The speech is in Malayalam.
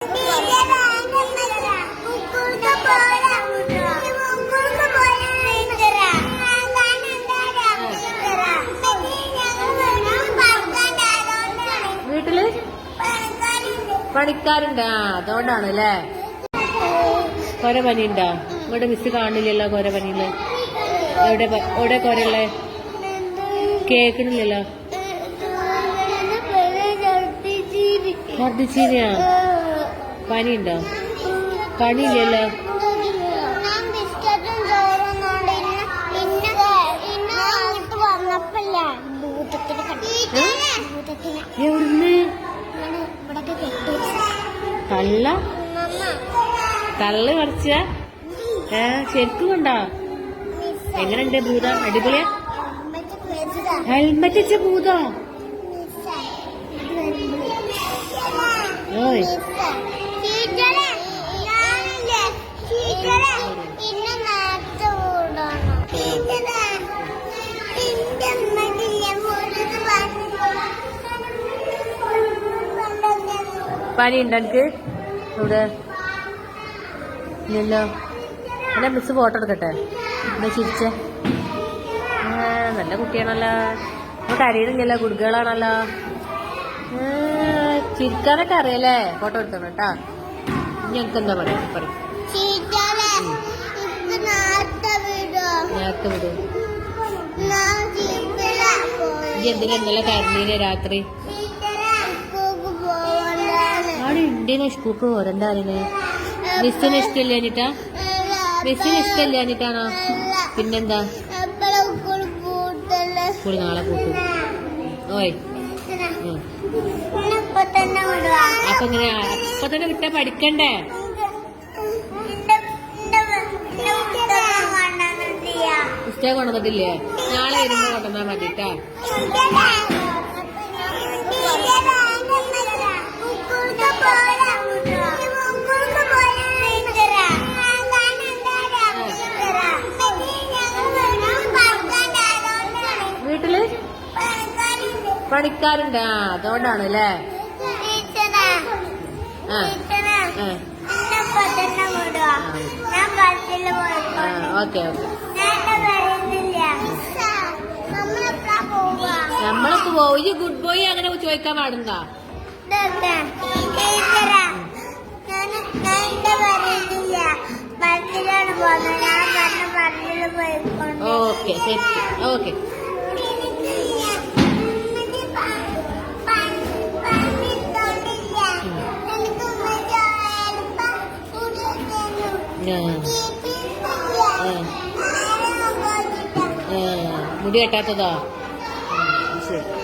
വീട്ടില് പണിക്കാരുണ്ട്. അതുകൊണ്ടാണ് അല്ലേ. കൊര പനിയുണ്ടോ? ഇവിടെ മിസ് കാണില്ലല്ലോ കൊര പനിയില്. എവിടെ കൊരയുള്ളേ? കേക്കണില്ലല്ലോ. ഛർദിച്ചീനിയാ? പനിയുണ്ടോ? പനിയില്ലല്ലോ. എവിടുന്ന്? തള്ളു കുറച്ച ശരിക്കും കൊണ്ടോ? എങ്ങനെയുണ്ട് ഭൂതം? അടിപൊളിയാ? ഹെൽമെറ്റ് വെച്ച ഭൂതോ? ഓയ് പനിയുണ്ടോ എനിക്ക്? ഇവിടെ ഇല്ലല്ലോ. എന്നാ മിസ് ഫോട്ടോ എടുക്കട്ടെ? എന്താ ചിരിച്ചേ? നല്ല കുട്ടിയാണല്ലോ. നമുക്ക് അറിയണില്ലല്ലോ, കുടുക്കുകളാണല്ലോ. ചിരിക്കാനൊക്കെ അറിയാലേ. ഫോട്ടോ എടുത്തോണം കേട്ടാ. ഇനി എനിക്ക് എന്താ പറയാ? പറയും നേരത്തെ വിടും. ഇനി എന്തിനാ ഇന്നലെ കരഞ്ഞീനെ രാത്രി? അവിടെ ഉണ്ടേനോ സ്കൂൾക്ക് പോരണ്ട അറിയണേ. മിസ്സിന് ഇഷ്ടമില്ലാഞ്ഞിട്ടാ? മിസ്സിന് ഇഷ്ടമില്ലാഞ്ഞിട്ടാണോ? പിന്നെന്താ? സ്കൂൾ നാളെ കൂട്ടും. ഓയ് അപ്പൊ ഇങ്ങനെ അപ്പൊ തന്നെ വിട്ടാ പഠിക്കണ്ടേ? പുസ്തകം കൊണ്ടുവന്നിട്ടില്ലേ? നാളെ വരുമ്പോ കൊണ്ടുവന്നാ മതിട്ടാ. വീട്ടില് പണിക്കാരുണ്ട്. അതുകൊണ്ടാണ് അല്ലേ. ഓക്കെ നമ്മളൊക്കെ പോയി. ഗുഡ് ബോയ് അങ്ങനെ ചോദിക്കാൻ പാടുണ്ടോ? ഓക്കെ ശരി. ഓക്കെ മുടി കെട്ടാത്തതോ? ശരി.